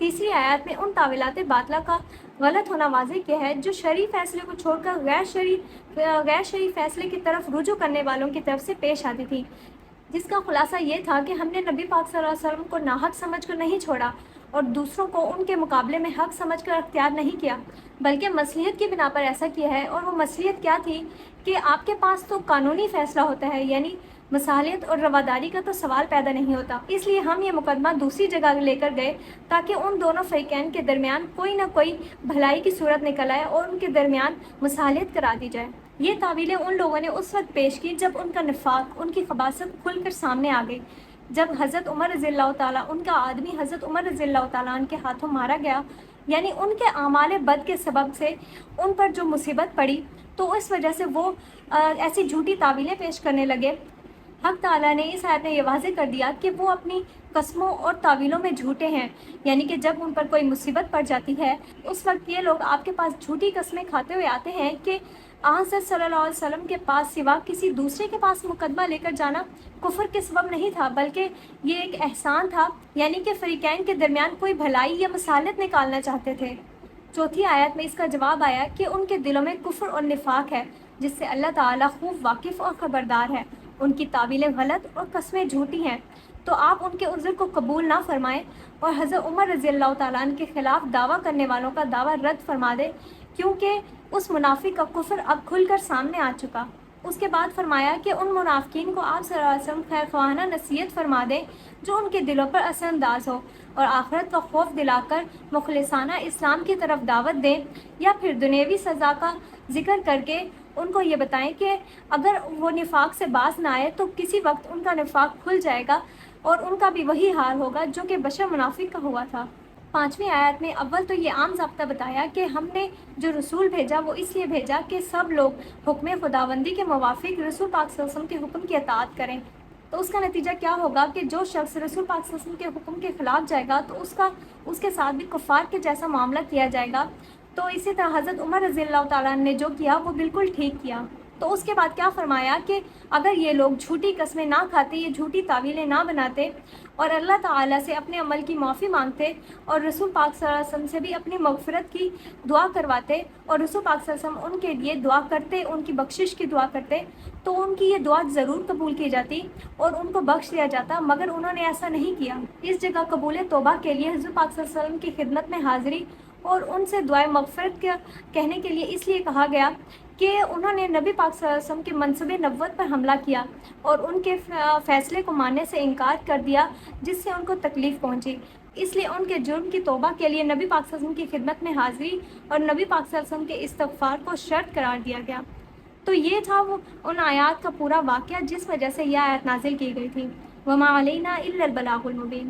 تیسری آیات میں ان تعویلات باطلہ کا غلط ہونا واضح کیا ہے جو شرعی فیصلے کو چھوڑ کر غیر شرعی فیصلے کی طرف رجوع کرنے والوں کی طرف سے پیش آتی تھی، جس کا خلاصہ یہ تھا کہ ہم نے نبی پاک صلی اللہ علیہ وسلم کو ناحق سمجھ کر نہیں چھوڑا اور دوسروں کو ان کے مقابلے میں حق سمجھ کر اختیار نہیں کیا، بلکہ مصلحت کی بنا پر ایسا کیا ہے۔ اور وہ مصلحت کیا تھی کہ آپ کے پاس تو قانونی فیصلہ ہوتا ہے، یعنی مصالحت اور رواداری کا تو سوال پیدا نہیں ہوتا، اس لیے ہم یہ مقدمہ دوسری جگہ لے کر گئے تاکہ ان دونوں فریقین کے درمیان کوئی نہ کوئی بھلائی کی صورت نکل آئے اور ان کے درمیان مصالحت کرا دی جائے۔ یہ تعویلیں ان لوگوں نے اس وقت پیش کی جب ان کا نفاق، ان کی خباثت کھل کر سامنے آ گئی، جب حضرت عمر رضی اللہ تعالیٰ، ان کا آدمی حضرت عمر رضی اللہ تعالیٰ عنہ کے ہاتھوں مارا گیا، یعنی ان کے اعمال بد کے سبب سے ان پر جو مصیبت پڑی، تو اس وجہ سے وہ ایسی جھوٹی تعویلیں پیش کرنے لگے۔ حق تعالیٰ نے اس آیت میں یہ واضح کر دیا کہ وہ اپنی قسموں اور تعویلوں میں جھوٹے ہیں، یعنی کہ جب ان پر کوئی مصیبت پڑ جاتی ہے اس وقت یہ لوگ آپ کے پاس جھوٹی قسمیں کھاتے ہوئے آتے ہیں کہ حضرت صلی اللہ علیہ وسلم کے پاس سوا کسی دوسرے کے پاس مقدمہ لے کر جانا کفر کے سبب نہیں تھا، بلکہ یہ ایک احسان تھا، یعنی کہ فریقین کے درمیان کوئی بھلائی یا مصالحت نکالنا چاہتے تھے۔ چوتھی آیت میں اس کا جواب آیا کہ ان کے دلوں میں کفر اور نفاق ہے، جس سے اللہ تعالیٰ خوب واقف اور خبردار ہے، ان کی تعویلیں غلط اور قسمیں جھوٹی ہیں، تو آپ ان کے عذر کو قبول نہ فرمائیں اور حضرت عمر رضی اللہ تعالیٰ عنہ کے خلاف دعویٰ کرنے والوں کا دعویٰ رد فرما دیں، کیونکہ اس منافق کا کفر اب کھل کر سامنے آ چکا۔ اس کے بعد فرمایا کہ ان منافقین کو آپ صلی اللہ علیہ وسلم خیر خواہانہ نصیحت فرما دیں جو ان کے دلوں پر اثر انداز ہو، اور آخرت کا خوف دلا کر مخلصانہ اسلام کی طرف دعوت دیں، یا پھر دنیاوی سزا کا ذکر کر کے ان کو یہ بتائیں کہ اگر وہ نفاق سے باز نہ آئے تو کسی وقت ان کا نفاق کھل جائے گا اور ان کا بھی وہی حال ہوگا جو کہ بشر منافق کا ہوا تھا۔ پانچویں آیت میں اول تو یہ عام ضابطہ بتایا کہ ہم نے جو رسول بھیجا وہ اس لیے بھیجا کہ سب لوگ حکم خداوندی کے موافق رسول پاک صلی اللہ علیہ وسلم کے حکم کی اطاعت کریں، تو اس کا نتیجہ کیا ہوگا کہ جو شخص رسول پاک صلی اللہ علیہ وسلم کے حکم کے خلاف جائے گا تو اس کے ساتھ بھی کفار کے جیسا معاملہ کیا جائے گا۔ تو اسی طرح حضرت عمر رضی اللہ تعالیٰ نے جو کیا وہ بالکل ٹھیک کیا۔ تو اس کے بعد کیا فرمایا کہ اگر یہ لوگ جھوٹی قسمیں نہ کھاتے، یہ جھوٹی تعویلیں نہ بناتے اور اللہ تعالیٰ سے اپنے عمل کی معافی مانگتے اور رسول پاک صلی اللہ علیہ وسلم سے بھی اپنی مغفرت کی دعا کرواتے اور رسول پاک صلی اللہ علیہ وسلم ان کے لیے دعا کرتے، ان کی بخشش کی دعا کرتے، تو ان کی یہ دعا ضرور قبول کی جاتی اور ان کو بخش دیا جاتا، مگر انہوں نے ایسا نہیں کیا۔ اس جگہ قبول توبہ کے لیے حضرت پاک صلی اللہ علیہ وسلم کی خدمت میں حاضری اور ان سے دعائے مغفرت کہنے کے لیے اس لیے کہا گیا کہ انہوں نے نبی پاک صلی اللہ علیہ وسلم کے منصب نبوت پر حملہ کیا اور ان کے فیصلے کو ماننے سے انکار کر دیا جس سے ان کو تکلیف پہنچی، اس لیے ان کے جرم کی توبہ کے لیے نبی پاک صلی اللہ علیہ وسلم کی خدمت میں حاضری اور نبی پاک صلی اللہ علیہ وسلم کے استغفار کو شرط قرار دیا گیا۔ تو یہ تھا وہ ان آیات کا پورا واقعہ جس وجہ سے یہ آیت نازل کی گئی تھی۔ وَمَا عَلَيْنَا إِلَّا الْبَلَاغُ الْمُبِينُ۔